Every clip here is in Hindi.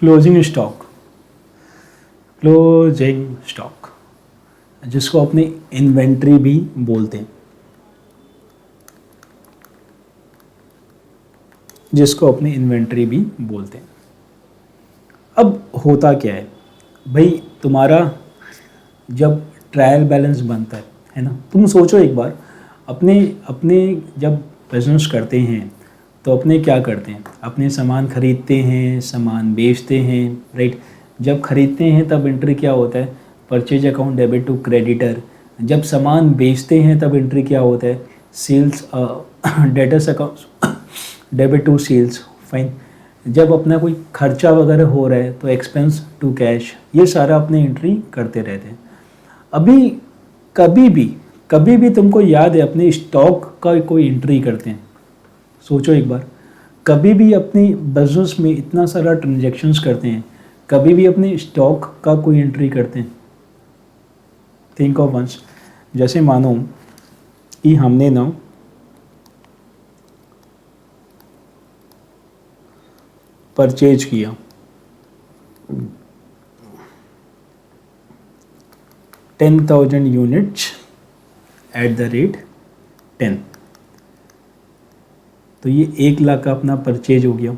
क्लोजिंग स्टॉक, क्लोजिंग स्टॉक जिसको अपनी इन्वेंट्री भी बोलते हैं, जिसको अपनी इन्वेंट्री भी बोलते हैं। अब होता क्या है भाई, तुम्हारा जब ट्रायल बैलेंस बनता है ना, तुम सोचो एक बार, अपने अपने जब बिजनेस करते हैं तो अपने क्या करते हैं, अपने सामान खरीदते हैं, सामान बेचते हैं, राइट। जब खरीदते हैं तब एंट्री क्या होता है, purchase account debit to creditor. जब सामान बेचते हैं तब एंट्री क्या होता है, sales debtors account debit to sales, fine. जब अपना कोई खर्चा वगैरह हो रहा है तो एक्सपेंस टू कैश, ये सारा अपने एंट्री करते रहते हैं। अभी कभी भी तुमको याद है अपने स्टॉक का कोई एंट्री करते हैं? सोचो एक बार, कभी भी अपनी बिजनेस में इतना सारा ट्रांजैक्शंस करते हैं, कभी भी अपने स्टॉक का कोई एंट्री करते हैं? Think of once. जैसे मानो कि हमने ना परचेज किया 10,000 यूनिट्स एट द रेट 10, तो ये 1 लाख का अपना परचेज हो गया।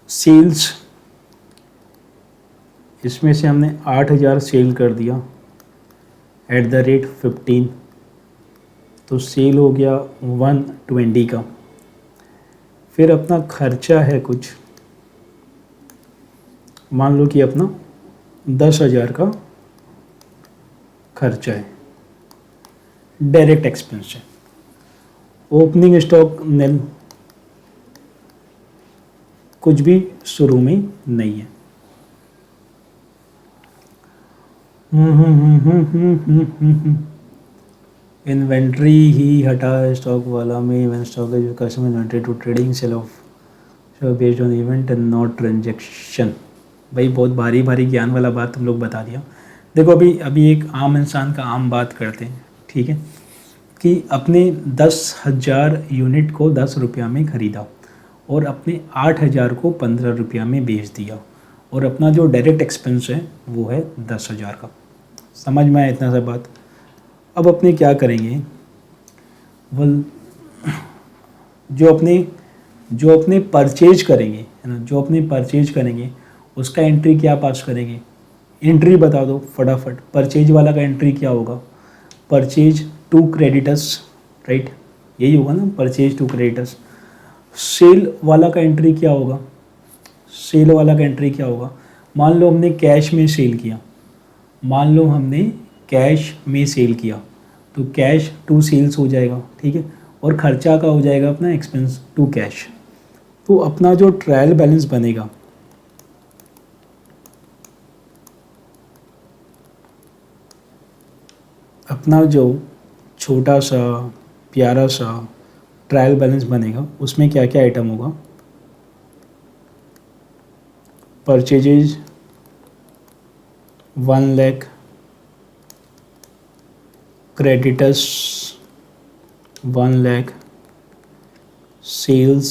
सेल्स, इसमें से हमने 8,000 सेल कर दिया एट द रेट 15, तो सेल हो गया 120 का। फिर अपना खर्चा है कुछ, मान लो कि अपना 10,000 का खर्चा है, डायरेक्ट एक्सपेंस है। ओपनिंग स्टॉक निल, कुछ भी शुरू में नहीं है। इन्वेंट्री ही हटा स्टॉक वाला में, when stock is customer inventory to trading sale of based on event and not transaction. भाई बहुत भारी भारी ज्ञान वाला बात तुम लोग बता दिया। देखो अभी एक आम इंसान का आम बात करते हैं, ठीक है, कि अपने 10,000 यूनिट को 10 रुपया में ख़रीदा और अपने 8,000 को 15 रुपया में बेच दिया, और अपना जो डायरेक्ट एक्सपेंस है वो है 10,000 का। समझ में आया इतना सा बात? अब अपने क्या करेंगे, जो अपने परचेज करेंगे, है ना, जो अपने परचेज करेंगे उसका एंट्री क्या पास करेंगे? एंट्री बता दो फटाफट। परचेज वाला का एंट्री क्या होगा? परचेज टू क्रेडिटर्स, राइट, यही होगा ना, परचेज टू क्रेडिटर्स। सेल वाला का एंट्री क्या होगा? सेल वाला का एंट्री क्या होगा? मान लो हमने कैश में सेल किया, मान लो हमने कैश में सेल किया, तो कैश टू सेल्स हो जाएगा, ठीक है, और खर्चा का हो जाएगा अपना एक्सपेंस टू कैश। तो अपना जो ट्रायल बैलेंस बनेगा, अपना जो छोटा सा प्यारा सा ट्रायल बैलेंस बनेगा, उसमें क्या क्या आइटम होगा? परचेजेज 1 लाख, क्रेडिटर्स 1 लाख, सेल्स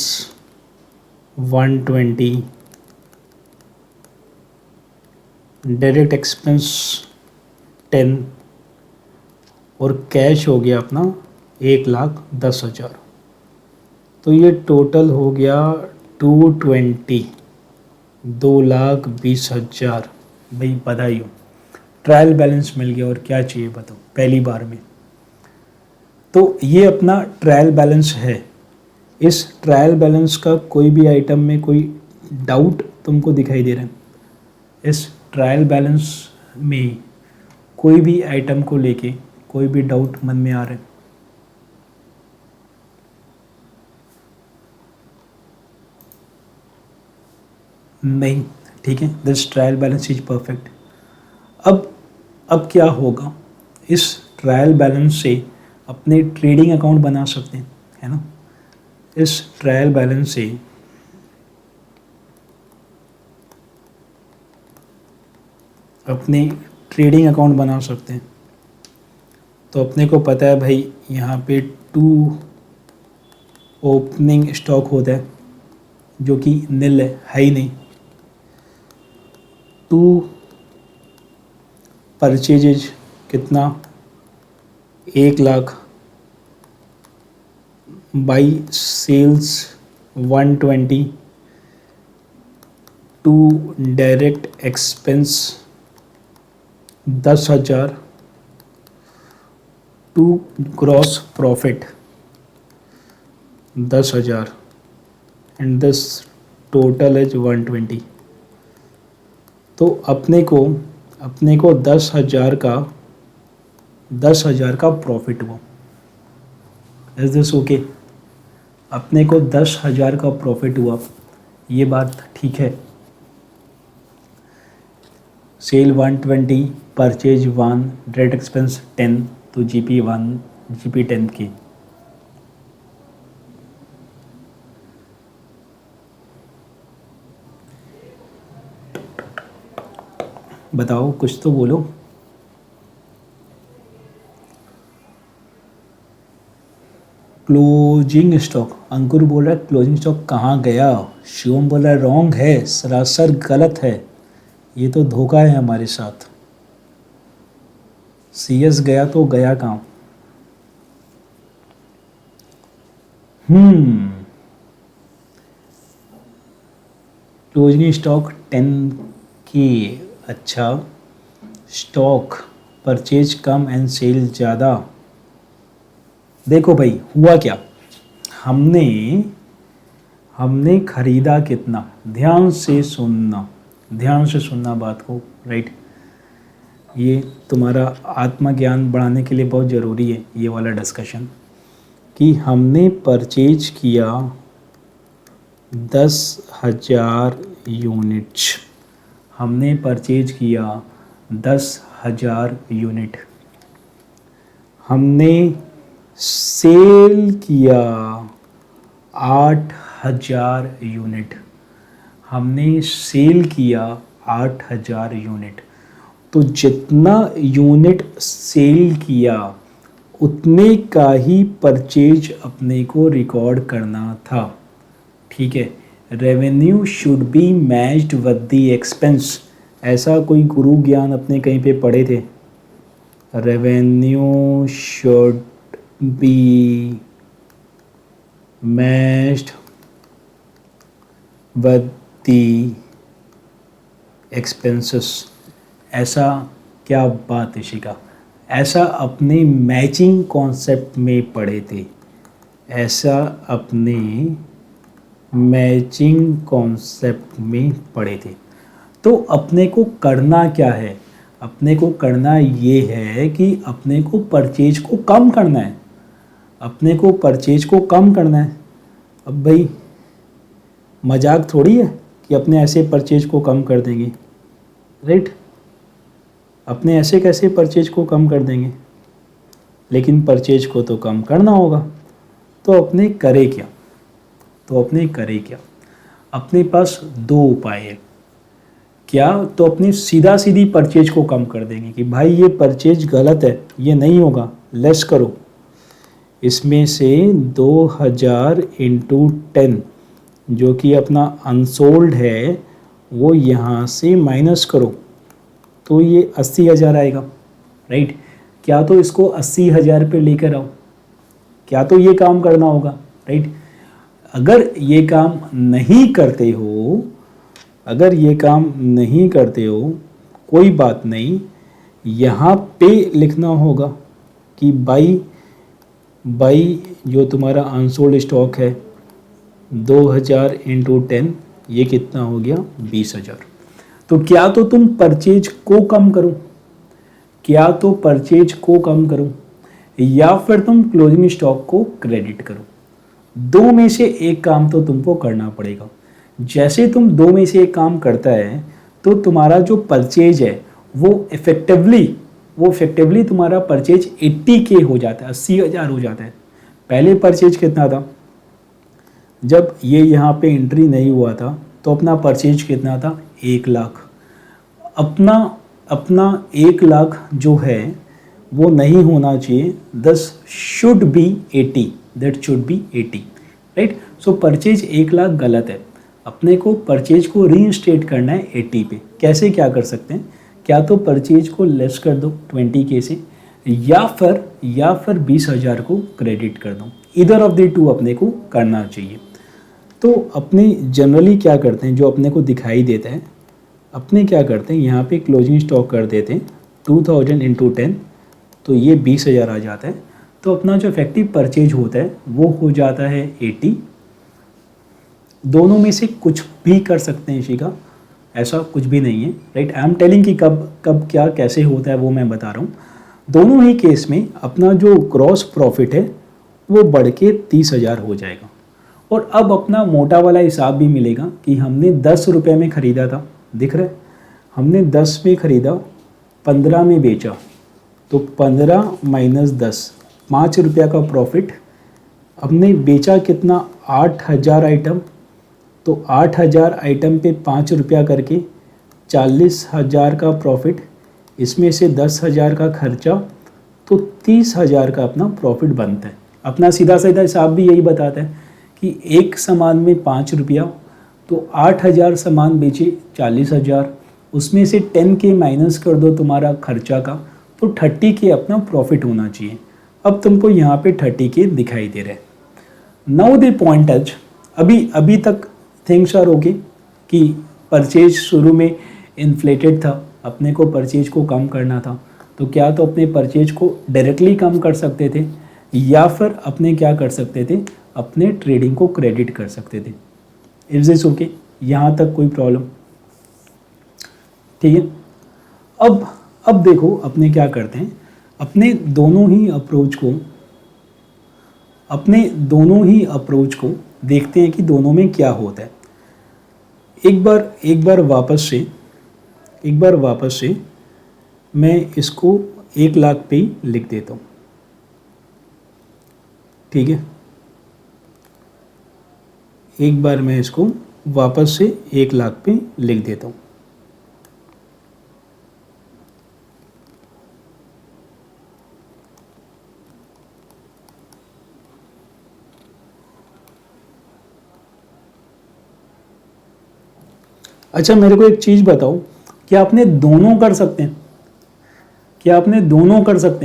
120, डायरेक्ट एक्सपेंस 10, और कैश हो गया अपना 1,10,000। तो ये टोटल हो गया 220, 2,20,000। भाई बधाई हो, ट्रायल बैलेंस मिल गया। और क्या चाहिए बताओ पहली बार में? तो ये अपना ट्रायल बैलेंस है। इस ट्रायल बैलेंस का कोई भी आइटम में कोई डाउट तुमको दिखाई दे रहा है? इस ट्रायल बैलेंस में कोई भी आइटम को लेके कोई भी डाउट मन में आ रहा है? नहीं, ठीक है, this trial balance is perfect. अब क्या होगा, इस ट्रायल बैलेंस से अपने ट्रेडिंग अकाउंट बना सकते हैं, है ना। इस ट्रायल बैलेंस से अपने ट्रेडिंग अकाउंट बना सकते हैं। तो अपने को पता है भाई यहाँ पे 2 ओपनिंग स्टॉक होता है, जो कि नील है ही नहीं। 2 परचेजेज कितना, 1,00,000 by sales 120, 2 direct expense 10,000, 2 gross profit 10,000 and this total is 120। तो अपने को 10,000 का प्रॉफिट हुआ। Is this okay? अपने को 10,000 का प्रॉफिट हुआ, ये बात ठीक है। सेल 120, परचेज 1, डायरेक्ट एक्सपेंस 10, तो जीपी 1, जीपी 10 की। बताओ, कुछ तो बोलो। क्लोजिंग स्टॉक, अंकुर बोल रहा है क्लोजिंग स्टॉक कहाँ गया। शिवम बोल रहा है रॉन्ग है, सरासर गलत है, ये तो धोखा है हमारे साथ। सीएस गया तो गया कहाँ? क्लोजिंग स्टॉक 10 की। अच्छा, स्टॉक परचेज कम एंड सेल ज़्यादा। देखो भाई हुआ क्या, हमने खरीदा कितना, ध्यान से सुनना बात को, राइट। ये तुम्हारा आत्मज्ञान बढ़ाने के लिए बहुत ज़रूरी है ये वाला डिस्कशन, कि हमने परचेज किया 10,000 यूनिट्स, हमने परचेज किया 10,000 यूनिट, हमने सेल किया 8,000 यूनिट, हमने सेल किया 8,000 यूनिट। तो जितना यूनिट सेल किया उतने का ही परचेज अपने को रिकॉर्ड करना था, ठीक है। Revenue should be matched with the expense, ऐसा कोई गुरु ज्ञान अपने कहीं पे पढ़े थे। Revenue should be matched with the expenses, ऐसा क्या बात है शिका, ऐसा अपने मैचिंग कॉन्सेप्ट में पढ़े थे, ऐसा अपने मैचिंग कॉन्सेप्ट में पढ़े थे। तो अपने को करना क्या है, अपने को करना ये है कि अपने को परचेज को कम करना है, अपने को परचेज को कम करना है। अब भाई मजाक थोड़ी है कि अपने ऐसे परचेज को कम कर देंगे, राइट। अपने ऐसे कैसे परचेज को कम कर देंगे, लेकिन परचेज को तो कम करना होगा। तो अपने करे क्या, अपने पास 2 उपाय है। क्या, तो अपनी सीधी परचेज को कम कर देंगे कि भाई ये परचेज गलत है, ये नहीं होगा, लेस करो। इसमें से 2,000 इंटू 10 जो कि अपना अनसोल्ड है वो यहाँ से माइनस करो, तो ये 80,000 आएगा, राइट। क्या तो इसको 80,000 पे लेकर आओ, क्या तो ये काम करना होगा, राइट। अगर ये काम नहीं करते हो, कोई बात नहीं, यहाँ पे लिखना होगा कि बाई जो तुम्हारा अनसोल्ड स्टॉक है 2,000 इंटू 10, ये कितना हो गया 20,000। तो क्या तो तुम परचेज को कम करो, या फिर तुम क्लोजिंग स्टॉक को क्रेडिट करो। 2 में से एक काम तो तुमको करना पड़ेगा। जैसे तुम 2 में से एक काम करता है तो तुम्हारा जो परचेज है वो इफेक्टिवली तुम्हारा परचेज 80K हो जाता है, 80,000 हो जाता है। पहले परचेज कितना था, जब ये यहाँ पे एंट्री नहीं हुआ था तो अपना परचेज कितना था, 1,00,000। अपना 1,00,000 जो है वो नहीं होना चाहिए, दस should be 80, that should be 80, right. So purchase 1,00,000 गलत है। अपने को परचेज को रीइंस्टेट करना है 80 पे। कैसे क्या कर सकते हैं, क्या तो परचेज को लेस कर दो 20K से, या फिर 20,000 को क्रेडिट कर दो। इधर ऑफ द टू अपने को करना चाहिए। तो अपने जनरली क्या करते हैं, जो अपने को दिखाई देता है, अपने क्या करते हैं यहाँ पे क्लोजिंग स्टॉक कर देते हैं 2000 इंटू 10, तो ये 20,000 आ जाता है। तो अपना जो इफेक्टिव परचेज होता है वो हो जाता है 80। दोनों में से कुछ भी कर सकते हैं इसी का, ऐसा कुछ भी नहीं है, राइट। आई एम टेलिंग कि कब कब क्या कैसे होता है वो मैं बता रहा हूँ। दोनों ही केस में अपना जो ग्रॉस प्रॉफिट है वो बढ़ के 30,000 हो जाएगा। और अब अपना मोटा वाला हिसाब भी मिलेगा कि हमने 10 रुपये में ख़रीदा था, दिख रहा है, हमने 10 में ख़रीदा, 15 में बेचा, तो 15 माइनस 10, 5 रुपया का प्रॉफिट। हमने बेचा कितना, 8,000 आइटम, तो 8,000 आइटम पे 5 रुपया करके 40,000 का प्रॉफिट, इसमें से 10,000 का खर्चा, तो 30,000 का अपना प्रॉफिट बनता है। अपना सीधा सीधा हिसाब भी यही बताता है कि एक सामान में 5 रुपया, तो 8,000 सामान बेचे 40,000, उसमें से 10K माइनस कर दो तुम्हारा खर्चा का, तो 30K अपना प्रॉफिट होना चाहिए। अब तुमको यहाँ पे 30K दिखाई दे रहा है। नाउ द पॉइंट इज, अभी तक थिंग्स आर ओके कि परचेज शुरू में इन्फ्लेटेड था, अपने को परचेज को कम करना था, तो क्या तो अपने परचेज को डायरेक्टली कम कर सकते थे, या फिर अपने क्या कर सकते थे, अपने ट्रेडिंग को क्रेडिट कर सकते थे। इज दिस ओके, यहाँ तक कोई प्रॉब्लम? ठीक है। अब देखो अपने क्या करते हैं, अपने दोनों ही अप्रोच को देखते हैं कि दोनों में क्या होता है। एक बार वापस से मैं इसको 1 लाख पे ही लिख देता हूँ, ठीक है। एक बार मैं इसको वापस से 1 लाख पे लिख देता हूँ। अच्छा, मेरे को एक चीज़ बताओ, क्या आपने दोनों कर सकते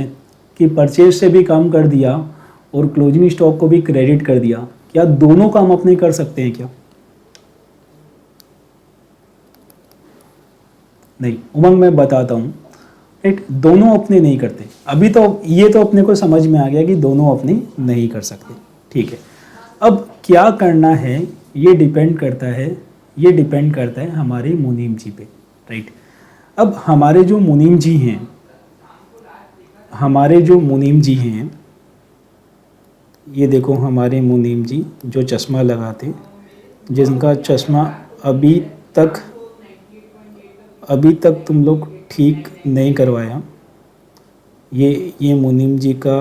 हैं? कि परचेज से भी काम कर दिया और क्लोजिंग स्टॉक को भी क्रेडिट कर दिया? क्या दोनों काम अपने कर सकते हैं क्या? नहीं, उमंग मैं बताता हूँ, राइट। दोनों अपने नहीं करते। अभी तो ये तो अपने को समझ में आ गया कि दोनों अपने नहीं कर सकते, ठीक है। अब क्या करना है ये डिपेंड करता है हमारे मुनीम जी पे, राइट। अब हमारे जो मुनीम जी हैं, ये देखो हमारे मुनीम जी जो चश्मा लगाते, जिनका चश्मा अभी तक तुम लोग ठीक नहीं करवाया, ये मुनीम जी का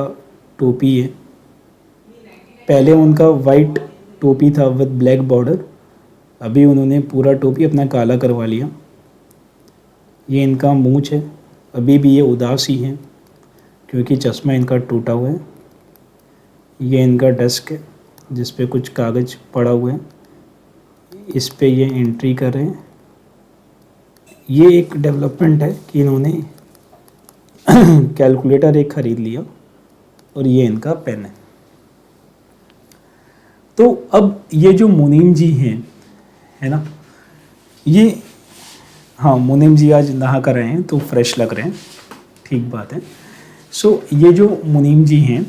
टोपी है। पहले उनका वाइट टोपी था विद ब्लैक बॉर्डर, अभी उन्होंने पूरा टोपी अपना काला करवा लिया। ये इनका मूंछ है, अभी भी ये उदास ही है क्योंकि चश्मा इनका टूटा हुआ है। ये इनका डेस्क है जिस पे कुछ कागज़ पड़ा हुआ है, इस पे ये एंट्री कर रहे हैं। ये एक डेवलपमेंट है कि इन्होंने कैलकुलेटर एक ख़रीद लिया और ये इनका पेन है। तो अब ये जो मुनीम जी हैं, है ना, ये, हाँ मुनीम जी आज नहा कर रहे हैं तो फ्रेश लग रहे हैं, ठीक बात है। सो ये जो मुनीम जी हैं,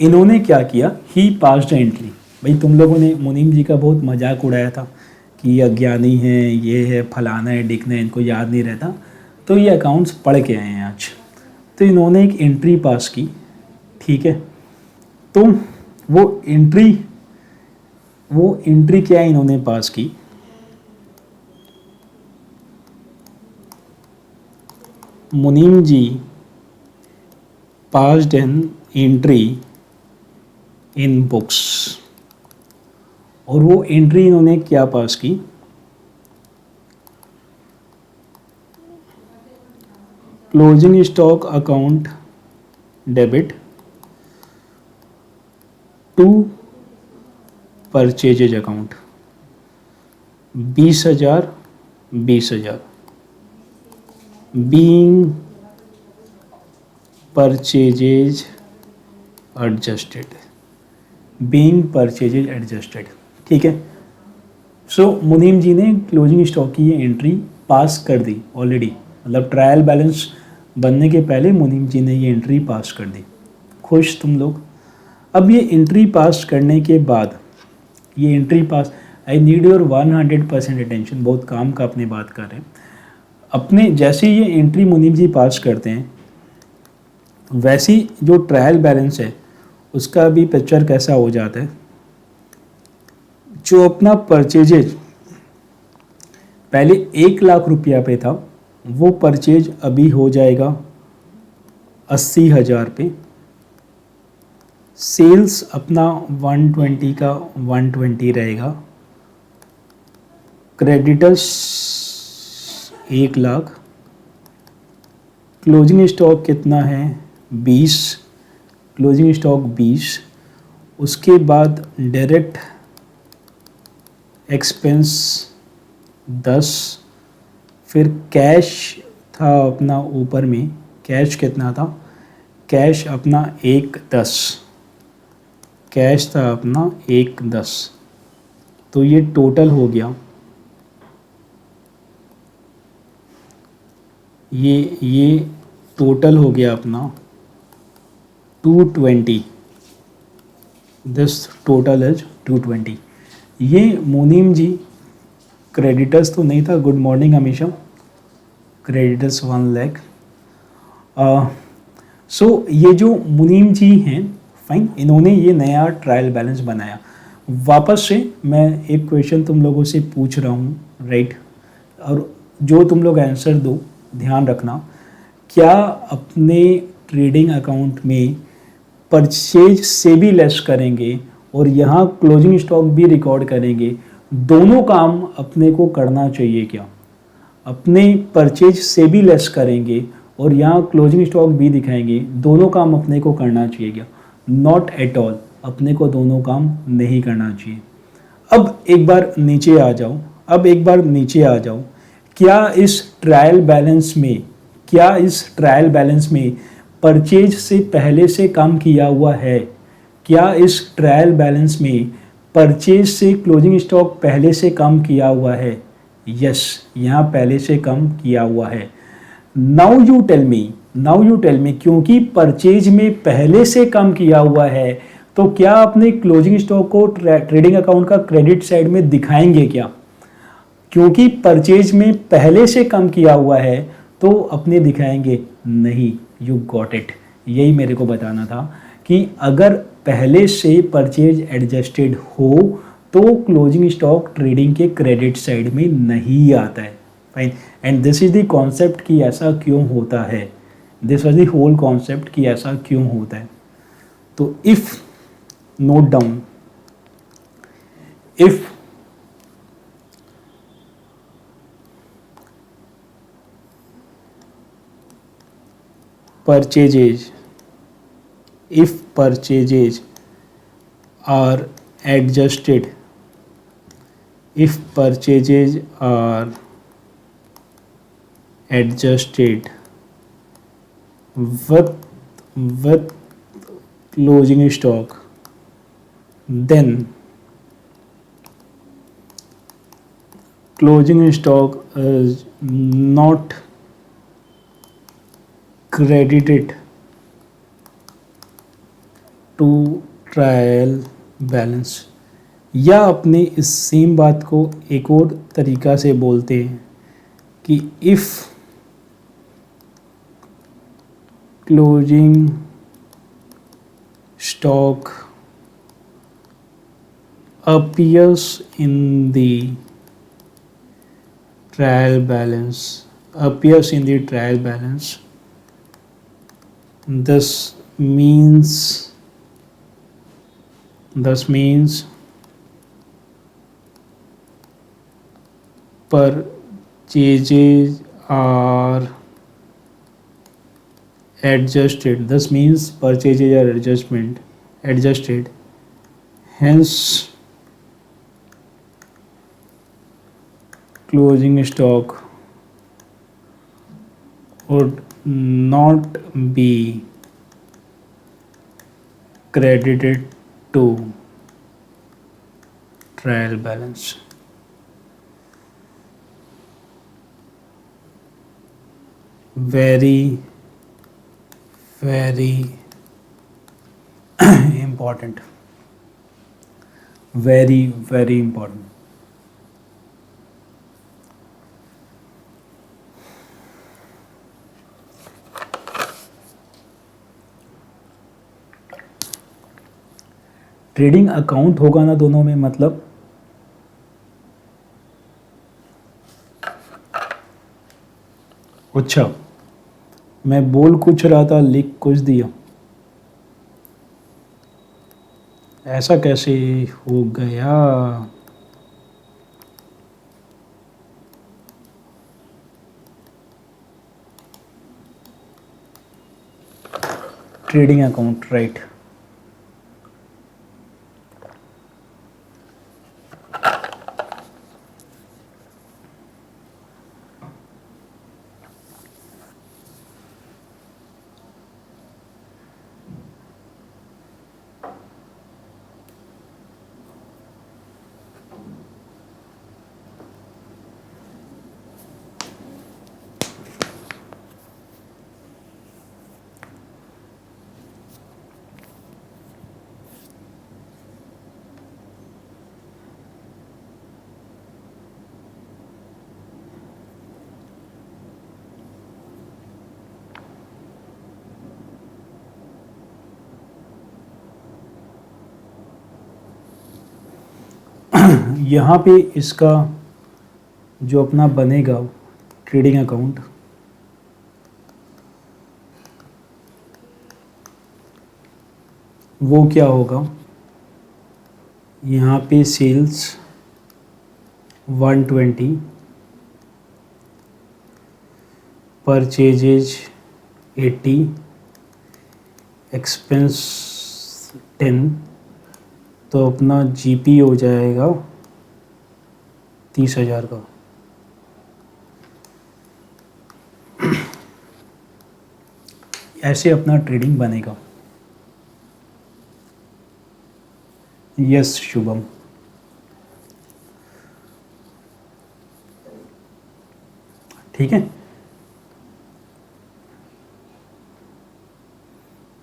इन्होंने क्या किया, ही पास्ड एंट्री। भाई तुम लोगों ने मुनीम जी का बहुत मजाक उड़ाया था कि ये अज्ञानी है, ये है, फलाना है, डिकना है, इनको याद नहीं रहता, तो ये अकाउंट्स पढ़ के आए हैं आज। तो इन्होंने एक एंट्री पास की, ठीक है। तो वो एंट्री क्या इन्होंने पास की, मुनीम जी passed an entry in books, और वो एंट्री इन्होंने क्या पास की, closing stock account debit to purchases account. 20,000, 20,000 being purchases adjusted, being purchases adjusted, ठीक है। सो मुनीम जी ने क्लोजिंग स्टॉक की ये एंट्री पास कर दी ऑलरेडी, मतलब ट्रायल बैलेंस बनने के पहले मुनीम जी ने ये एंट्री पास कर दी। खुश तुम लोग। अब ये एंट्री पास करने के बाद, ये entry pass, I need your 100% attention, बहुत काम का अपने बात कर रहे हैं। अपने जैसे ये एंट्री मुनीम जी पास करते हैं, वैसी जो ट्रायल बैलेंस है उसका भी पिक्चर कैसा हो जाता है। जो अपना परचेजेज पहले 1,00,000 रुपया पे था, वो परचेज अभी हो जाएगा 80,000 पे। सेल्स अपना 120 का 120 रहेगा। क्रेडिटर्स 1,00,000। क्लोजिंग स्टॉक कितना है? 20। Closing stock 20। उसके बाद डायरेक्ट एक्सपेंस 10। फिर कैश था अपना ऊपर में, कैश कितना था? कैश अपना 1,10। कैश था अपना 1,10। तो ये टोटल हो गया, ये टोटल हो गया अपना 220। This total is 220। ये मुनीम जी, क्रेडिटर्स तो नहीं था, गुड मॉर्निंग हमेशा, क्रेडिटर्स 1 लाख। सो ये जो मुनीम जी हैं, फाइन, इन्होंने ये नया ट्रायल बैलेंस बनाया। वापस से मैं एक क्वेश्चन तुम लोगों से पूछ रहा हूँ, राइट, और जो तुम लोग आंसर दो ध्यान रखना। क्या अपने ट्रेडिंग अकाउंट में परचेज से भी लेस करेंगे और यहाँ क्लोजिंग स्टॉक भी रिकॉर्ड करेंगे, दोनों काम अपने को करना चाहिए क्या? अपने परचेज से भी लेस करेंगे और यहाँ क्लोजिंग स्टॉक भी दिखाएंगे, दोनों काम अपने को करना चाहिए क्या? नॉट एट ऑल, अपने को दोनों काम नहीं करना चाहिए। अब एक बार नीचे आ जाओ, क्या इस ट्रायल बैलेंस में परचेज से पहले से काम किया हुआ है? क्या इस ट्रायल बैलेंस में परचेज से क्लोजिंग स्टॉक पहले से कम किया हुआ है? यस, यहाँ पहले से कम किया हुआ है। नाउ यू टेल मी, क्योंकि परचेज में पहले से कम किया हुआ है, तो क्या अपने क्लोजिंग स्टॉक को ट्रेडिंग अकाउंट का क्रेडिट साइड में दिखाएंगे क्या? क्योंकि परचेज में पहले से कम किया हुआ है तो अपने दिखाएंगे नहीं। You got it. यही मेरे को बताना था कि अगर पहले से परचेज एडजस्टेड हो तो क्लोजिंग स्टॉक ट्रेडिंग के क्रेडिट साइड में नहीं आता है। Fine, and this is the concept कि ऐसा क्यों होता है। This was the whole concept कि ऐसा क्यों होता है। तो if note down, if purchases are adjusted, if purchases are adjusted with closing stock, then closing stock is not credited to trial balance. या अपने इस सेम बात को एक और तरीका से बोलते हैं कि if closing stock appears in the trial balance, this means purchases are adjusted. Hence closing stock would not be credited to trial balance. Very, very important. Very, very important. Trading account होगा ना दोनों में, मतलब अच्छा, मैं बोल कुछ रहा था लिख कुछ दिया, ऐसा कैसे हो गया? Trading account, right. यहाँ पे इसका जो अपना बनेगा ट्रेडिंग अकाउंट, वो क्या होगा? यहाँ पे सेल्स 120, परचेजेज 80, एक्सपेंस 10, तो अपना जीपी हो जाएगा 30,000 का। ऐसे अपना ट्रेडिंग बनेगा। यस शुभम, ठीक है।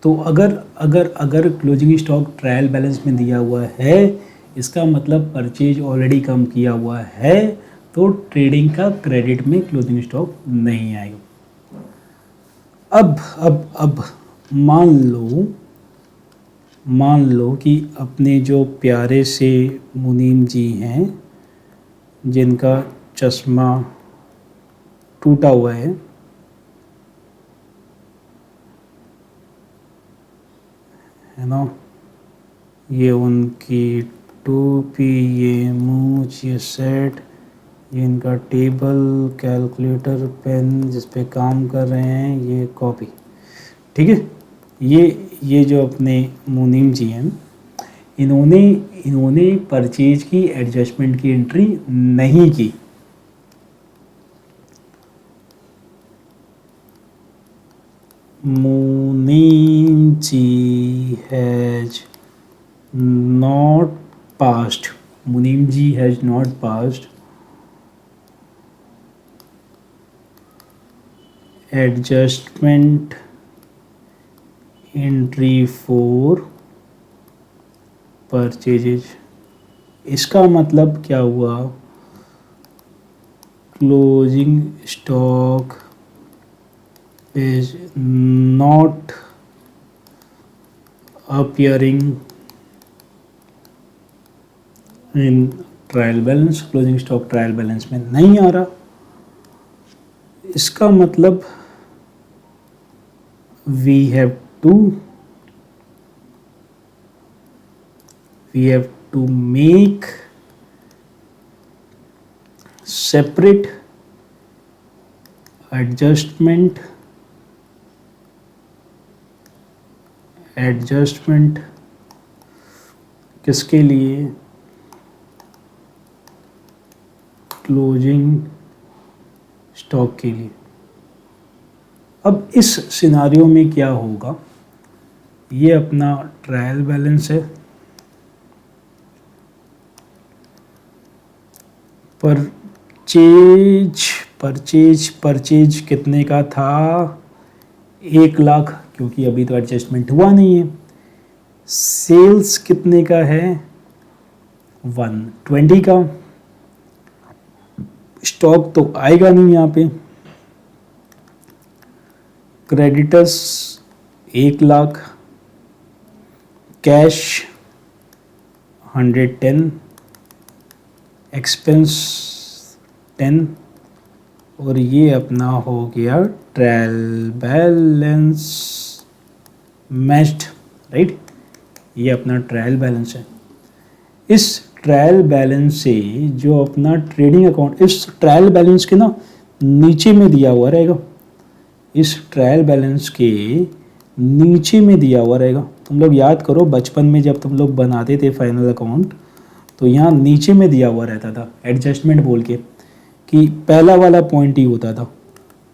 तो अगर अगर अगर क्लोजिंग स्टॉक ट्रायल बैलेंस में दिया हुआ है, इसका मतलब परचेज ऑलरेडी कम किया हुआ है, तो ट्रेडिंग का क्रेडिट में क्लोजिंग स्टॉक नहीं आएगा। अब मान लो कि अपने जो प्यारे से मुनीम जी हैं, जिनका चश्मा टूटा हुआ है ना, ये उनकी टोपी, ये मूछ, ये सेट, ये इनका टेबल, कैलकुलेटर, पेन जिस पे काम कर रहे हैं, ये कॉपी, ठीक है। ये जो अपने मुनीम जी हैं, इन्होंने परचेज की एडजस्टमेंट की एंट्री नहीं की। मुनीम ji has not passed, Munim ji has not passed adjustment entry for purchases. इसका मतलब क्या हुआ? Closing stock is not appearing in trial balance, closing stock trial balance में नहीं आ रहा। इसका मतलब we have to make separate adjustment किसके लिए? क्लोजिंग स्टॉक के लिए। अब इस सिनारियो में क्या होगा, ये अपना ट्रायल बैलेंस है, परचेज कितने का था, 1 लाख, क्योंकि अभी तो एडजस्टमेंट हुआ नहीं है। सेल्स कितने का है, 120 का। स्टॉक तो आएगा नहीं यहाँ पे। क्रेडिटर्स 1 लाख, कैश 110, एक्सपेंस 10, और ये अपना हो गया ट्रायल बैलेंस मैच्ड, राइट। ये अपना ट्रायल बैलेंस है। इस ट्रायल बैलेंस से जो अपना ट्रेडिंग अकाउंट, इस ट्रायल बैलेंस के ना नीचे में दिया हुआ रहेगा, इस ट्रायल बैलेंस के नीचे में दिया हुआ रहेगा। तुम लोग याद करो, बचपन में जब तुम लोग बनाते थे फाइनल अकाउंट, तो यहाँ नीचे में दिया हुआ रहता था एडजस्टमेंट बोल के, कि पहला वाला पॉइंट ही होता था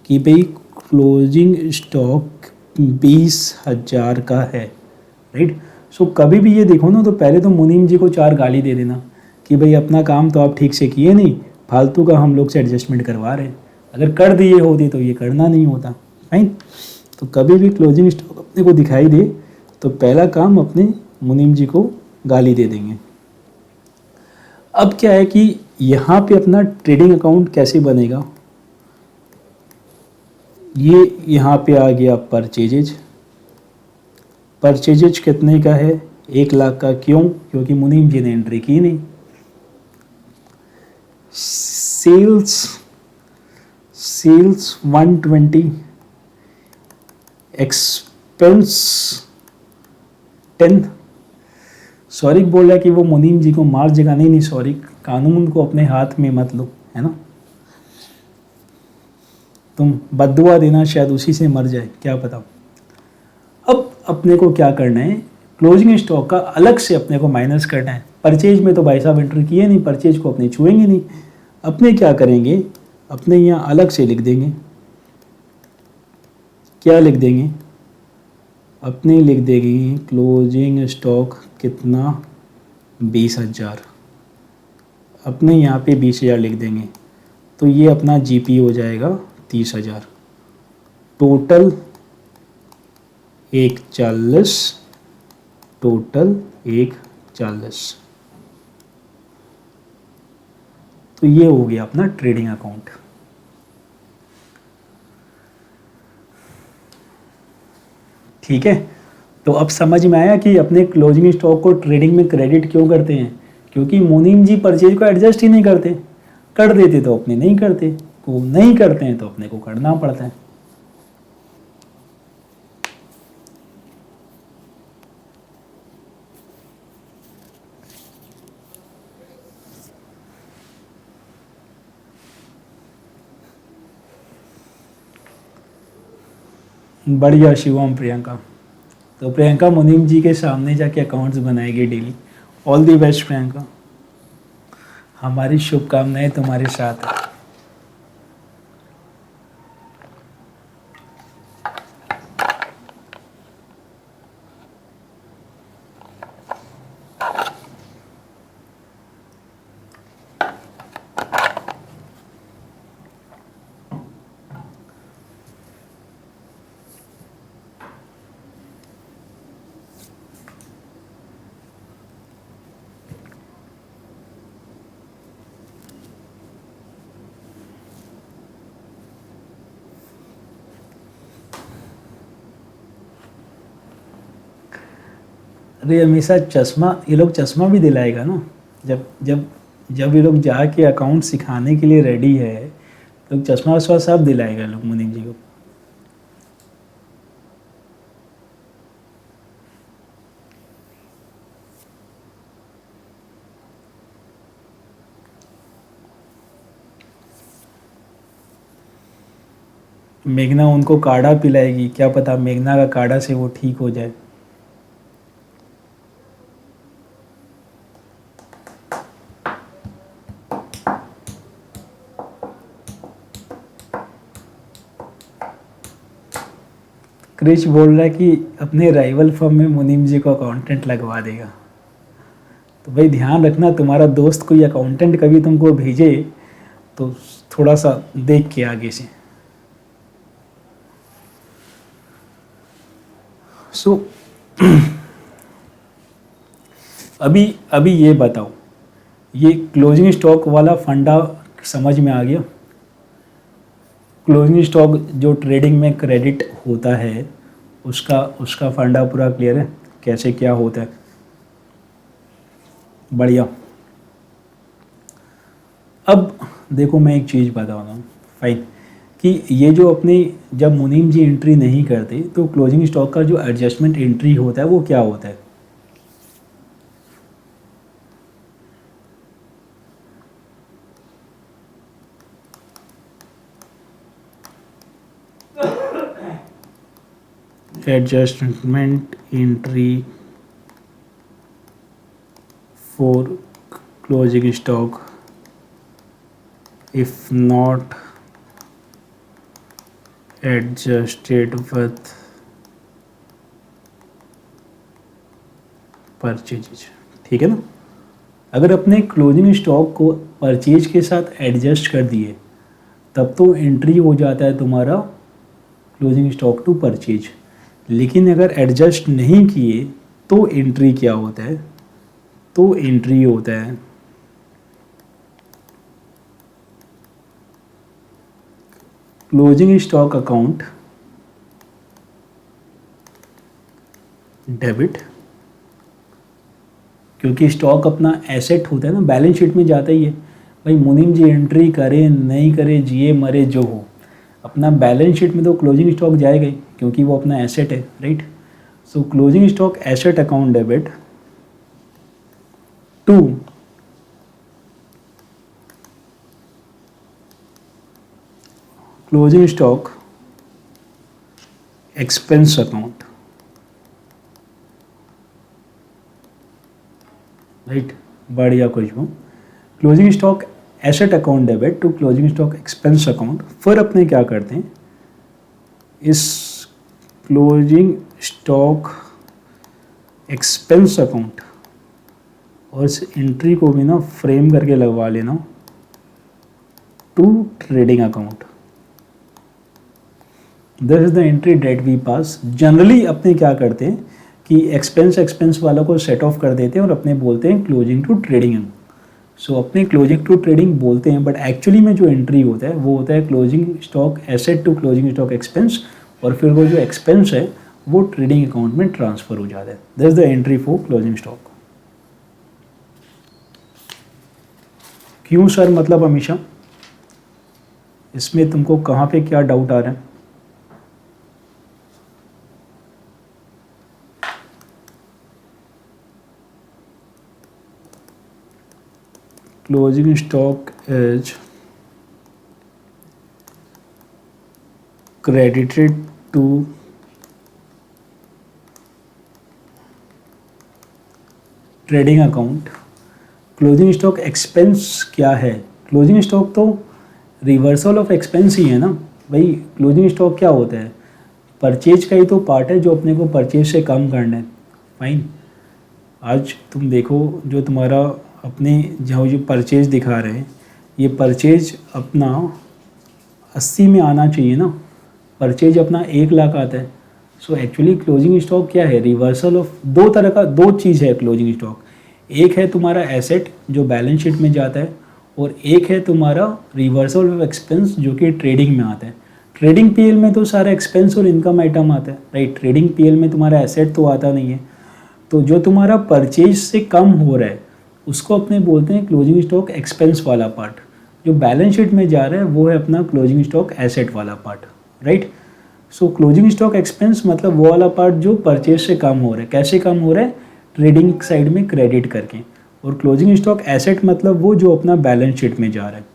कि भाई क्लोजिंग स्टॉक 20,000 का है, राइट। सो कभी भी ये देखो ना, तो पहले तो मुनीम जी को 4 गाली दे देना कि भाई अपना काम तो आप ठीक से किए नहीं, फालतू का हम लोग से एडजस्टमेंट करवा रहे हैं। अगर कर दिए होते तो ये करना नहीं होता, राइट। तो कभी भी क्लोजिंग स्टॉक अपने को दिखाई दे तो पहला काम अपने मुनीम जी को गाली दे देंगे। अब क्या है कि यहाँ पे अपना ट्रेडिंग अकाउंट कैसे बनेगा, ये यहाँ पे आ गया परचेजेज कितने का है, 1 लाख का। क्यों? क्योंकि मुनीम जी ने एंट्री की नहीं। Sales 120, expense 10। सॉरी बोल रहा है कि वो मुनीम जी को मार जगह, नहीं सॉरी, कानून को अपने हाथ में मत लो, है ना। तुम बद्दुआ देना, शायद उसी से मर जाए, क्या पता। अब अपने को क्या करना है, क्लोजिंग स्टॉक का अलग से अपने को माइनस करना है। परचेज में तो भाई साहब एंट्री किए नहीं, परचेज को अपने छुएंगे नहीं। अपने क्या करेंगे, अपने यहाँ अलग से लिख देंगे। क्या लिख देंगे, अपने लिख देंगे क्लोजिंग स्टॉक कितना, 20,000। अपने यहाँ पे 20,000 लिख देंगे, तो ये अपना जीपी हो जाएगा 30,000। Total 140, total 140। तो ये हो गया अपना ट्रेडिंग अकाउंट। ठीक है, तो अब समझ में आया कि अपने क्लोजिंग स्टॉक को ट्रेडिंग में क्रेडिट क्यों करते हैं। क्योंकि मुनीम जी परचेज को एडजस्ट ही नहीं करते, कर देते तो अपने नहीं करते, तो नहीं करते हैं तो अपने को करना पड़ता है। बढ़िया शिवम प्रियंका। तो प्रियंका मुनीम जी के सामने जाके अकाउंट्स बनाएगी daily. All the best Priyanka, हमारी शुभकामनाएं तुम्हारे साथ है। अरे हमेशा चश्मा, ये लोग चश्मा भी दिलाएगा ना, जब जब जब ये लोग जाके अकाउंट सिखाने के लिए रेडी है, तो चश्मा वश्मा सब दिलाएगा लोग मुनीम जी को। मेघना उनको काढ़ा पिलाएगी, क्या पता मेघना का काढ़ा से वो ठीक हो जाए। क्रिश बोल रहा है कि अपने राइवल फर्म में मुनीम जी को अकाउंटेंट लगवा देगा। तो भाई ध्यान रखना, तुम्हारा दोस्त कोई अकाउंटेंट कभी तुमको भेजे तो थोड़ा सा देख के आगे से। सो अभी ये बताओ, ये क्लोजिंग स्टॉक वाला फंडा समझ में आ गया? क्लोजिंग स्टॉक जो ट्रेडिंग में क्रेडिट होता है उसका फंडा पूरा क्लियर है, कैसे क्या होता है? बढ़िया। अब देखो मैं एक चीज़ बता रहा हूँ, फाइन, कि ये जो अपने जब मुनीम जी एंट्री नहीं करते तो क्लोजिंग स्टॉक का जो एडजस्टमेंट एंट्री होता है वो क्या होता है? Adjustment entry for closing stock if not adjusted with purchases, ठीक है ना? अगर अपने क्लोजिंग स्टॉक को परचेज के साथ एडजस्ट कर दिए तब तो एंट्री हो जाता है तुम्हारा क्लोजिंग स्टॉक टू परचेज। लेकिन अगर एडजस्ट नहीं किए तो एंट्री क्या होता है? तो एंट्री होता है क्लोजिंग स्टॉक अकाउंट डेबिट, क्योंकि स्टॉक अपना एसेट होता है ना, बैलेंस शीट में जाता ही है। भाई मुनीम जी एंट्री करे नहीं करे, जिए मरे जो हो, अपना बैलेंस शीट में तो क्लोजिंग स्टॉक जाएगा ही, क्योंकि वो अपना एसेट है, right? So closing stock asset account debit to closing stock expense account, right? बढ़िया Khushboo. Closing stock asset account debit to closing stock expense account. फिर अपने क्या करते हैं, इस क्लोजिंग स्टॉक एक्सपेंस अकाउंट और इस एंट्री को भी ना फ्रेम करके लगवा लेना to trading account. This is the entry that we pass. Generally अपने क्या करते हैं कि एक्सपेंस वाला को सेट ऑफ कर देते हैं और अपने बोलते हैं क्लोजिंग टू ट्रेडिंग। सो अपने क्लोजिंग टू ट्रेडिंग बोलते हैं, बट एक्चुअली में जो एंट्री होता है वो होता है closing stock asset to closing stock expense, और फिर वो जो एक्सपेंस है वो ट्रेडिंग अकाउंट में ट्रांसफर हो जाता है। This is the entry for closing stock. क्यों सर, मतलब हमेशा इसमें तुमको कहाँ पे क्या डाउट आ रहा है? Closing stock is credited to trading account. Closing stock expense क्या है? क्लोजिंग स्टॉक तो रिवर्सल ऑफ एक्सपेंस ही है ना भाई। क्लोजिंग स्टॉक क्या होता है? परचेज का ही तो पार्ट है जो अपने को परचेज से कम करना है। फाइन, आज तुम देखो जो तुम्हारा अपने जो परचेज दिखा रहे हैं, ये परचेज अपना 80 में आना चाहिए ना, परचेज अपना 1 लाख आता है। सो एक्चुअली क्लोजिंग स्टॉक क्या है? रिवर्सल ऑफ दो तरह का, दो चीज़ है क्लोजिंग स्टॉक। एक है तुम्हारा एसेट जो बैलेंस शीट में जाता है, और एक है तुम्हारा रिवर्सल ऑफ एक्सपेंस जो कि ट्रेडिंग में आता है। ट्रेडिंग पीएल में तो सारा एक्सपेंस और इनकम आइटम आता है, राइट? ट्रेडिंग पीएल में तुम्हारा एसेट तो आता नहीं है। तो जो तुम्हारा परचेज से कम हो रहा है उसको अपने बोलते हैं क्लोजिंग स्टॉक एक्सपेंस वाला पार्ट। जो बैलेंस शीट में जा रहा है वो है अपना क्लोजिंग स्टॉक एसेट वाला part, right? So closing stock expense मतलब वो वाला पार्ट जो परचेज से कम हो रहा है। कैसे कम हो रहा है? ट्रेडिंग साइड में क्रेडिट करके। और क्लोजिंग स्टॉक एसेट मतलब वो जो अपना बैलेंस शीट में जा रहा है।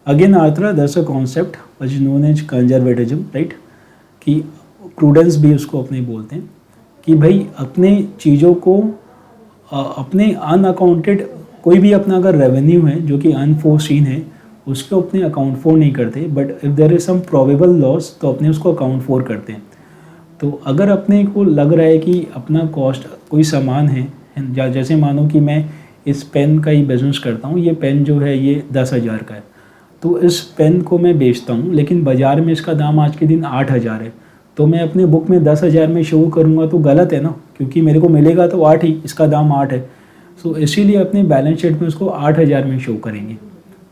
अगेन आर्थरा that's a concept which is known as conservatism, right? कि प्रूडेंस भी उसको अपने बोलते हैं कि भाई अपने चीज़ों को अपने अनअकाउंटेड कोई भी अपना अगर रेवेन्यू है जो कि अनफोर्सीन है उसको अपने अकाउंट फॉर नहीं करते, but if there is some probable loss तो अपने उसको अकाउंट फॉर करते हैं। तो अगर अपने को लग रहा है कि अपना कॉस्ट कोई सामान है, जैसे मानो कि मैं इस पेन का ही बिज़नेस करता हूँ, ये पेन जो है ये 10,000 का है, तो इस पेन को मैं बेचता हूँ लेकिन बाज़ार में इसका दाम आज के दिन 8,000 है, तो मैं अपने बुक में 10,000 में शो करूँगा तो गलत है ना, क्योंकि मेरे को मिलेगा तो 8 ही, इसका दाम 8 है। सो इसीलिए अपने बैलेंस शीट में उसको 8,000 में शो करेंगे,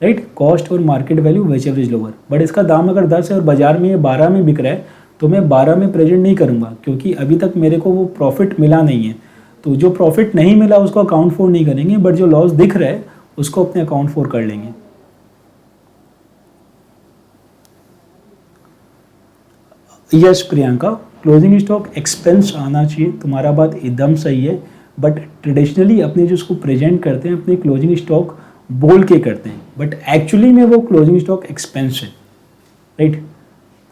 राइट। कॉस्ट और market value which ever is lower, but इसका दाम अगर 10 है और बाज़ार में ये 12 में बिक रहा है तो मैं 12 में प्रेजेंट नहीं करूँगा, क्योंकि अभी तक मेरे को वो प्रॉफिट मिला नहीं है। तो जो प्रॉफिट नहीं मिला उसको अकाउंट फॉर नहीं करेंगे, बट जो लॉस दिख रहा है उसको अपने अकाउंट फॉर कर लेंगे। Yes Priyanka, closing stock expense आना चाहिए, तुम्हारा बात एकदम सही है, बट ट्रेडिशनली अपने जो उसको प्रेजेंट करते हैं अपने क्लोजिंग स्टॉक बोल के करते हैं, बट एक्चुअली में वो क्लोजिंग स्टॉक एक्सपेंस है, राइट।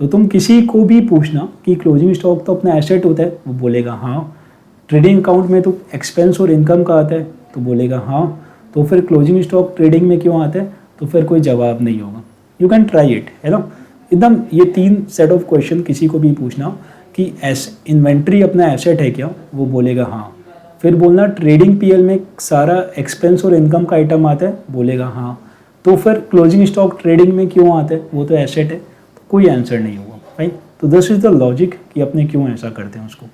तो तुम किसी को भी पूछना कि क्लोजिंग स्टॉक तो अपना एसेट होता है, वो बोलेगा हाँ। ट्रेडिंग अकाउंट में तो एक्सपेंस और इनकम का आता है, तो बोलेगा हाँ। तो फिर क्लोजिंग स्टॉक ट्रेडिंग में क्यों आता है, तो फिर कोई जवाब नहीं होगा। यू कैन ट्राई इट, है ना। एकदम ये 3 सेट ऑफ क्वेश्चन किसी को भी पूछना कि इन्वेंट्री अपना एसेट है क्या, वो बोलेगा हाँ। फिर बोलना ट्रेडिंग पीएल में सारा एक्सपेंस और इनकम का आइटम आता है, बोलेगा हाँ। तो फिर क्लोजिंग स्टॉक ट्रेडिंग में क्यों आता है, वो तो एसेट है, तो कोई आंसर नहीं होगा, राइट। तो दिस इज द लॉजिक कि अपने क्यों ऐसा करते हैं उसको।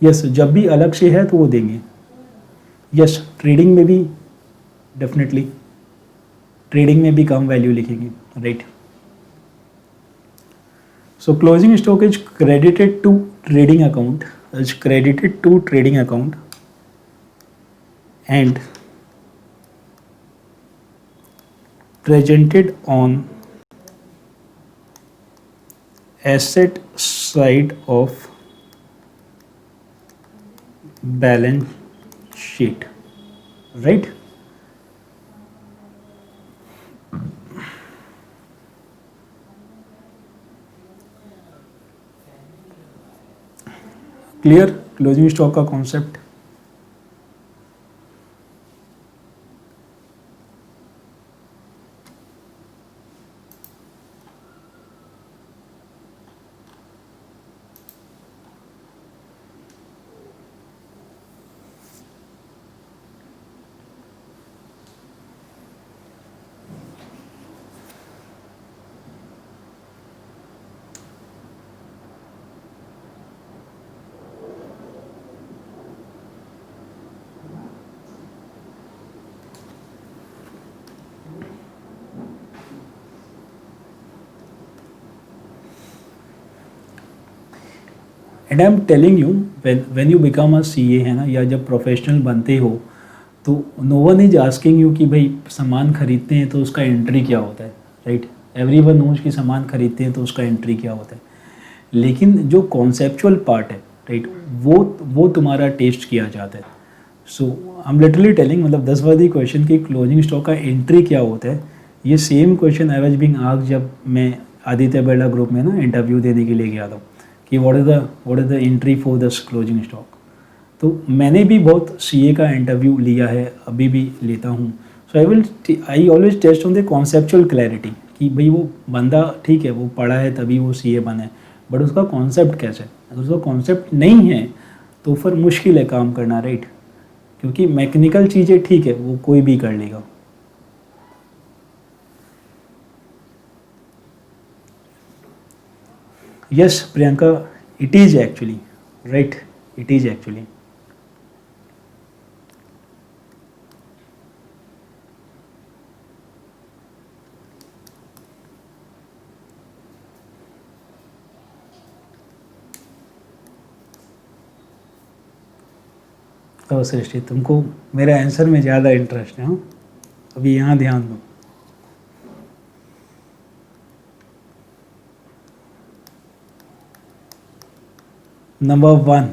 यस, जब भी अलग से है तो वो देंगे। यस, ट्रेडिंग में भी डेफिनेटली, ट्रेडिंग में भी कम वैल्यू लिखेंगे, right. So closing stock is credited to trading account, is credited to trading account and presented on asset side of balance sheet, right? Clear closing stock का concept. And I am telling you, when you become a CA, है ना, या जब प्रोफेशनल बनते हो तो no one is asking you कि भाई सामान खरीदते हैं तो उसका एंट्री क्या होता है, राइट। एवरी वन नोज कि सामान खरीदते हैं तो उसका एंट्री क्या होता है, लेकिन जो कॉन्सेप्चुअल पार्ट है, राइट, वो तुम्हारा टेस्ट किया जाता है। सो आई एम लिटरली टेलिंग, मतलब 10वां क्वेश्चन की क्लोजिंग स्टॉक का एंट्री क्या होता है, ये same question I was being asked जब मैं आदित्य बिरला ग्रुप में ना इंटरव्यू देने के लिए गया था कि what is the entry for this closing stock. तो मैंने भी बहुत सीए का इंटरव्यू लिया है, अभी भी लेता हूँ। So I always test on the conceptual clarity कि भाई वो बंदा ठीक है, वो पढ़ा है तभी वो सीए बना है, बट उसका कॉन्सेप्ट कैसा है। अगर उसका कॉन्सेप्ट नहीं है तो फिर मुश्किल है काम करना, राइट। क्योंकि मैकेनिकल चीज़ें ठीक है, वो कोई भी कर लेगा। Yes Priyanka, it is actually, right, it is actually. तो सृष्टि, तुमको मेरे आंसर में ज़्यादा इंटरेस्ट है, हाँ? अभी यहाँ ध्यान दो। Number one,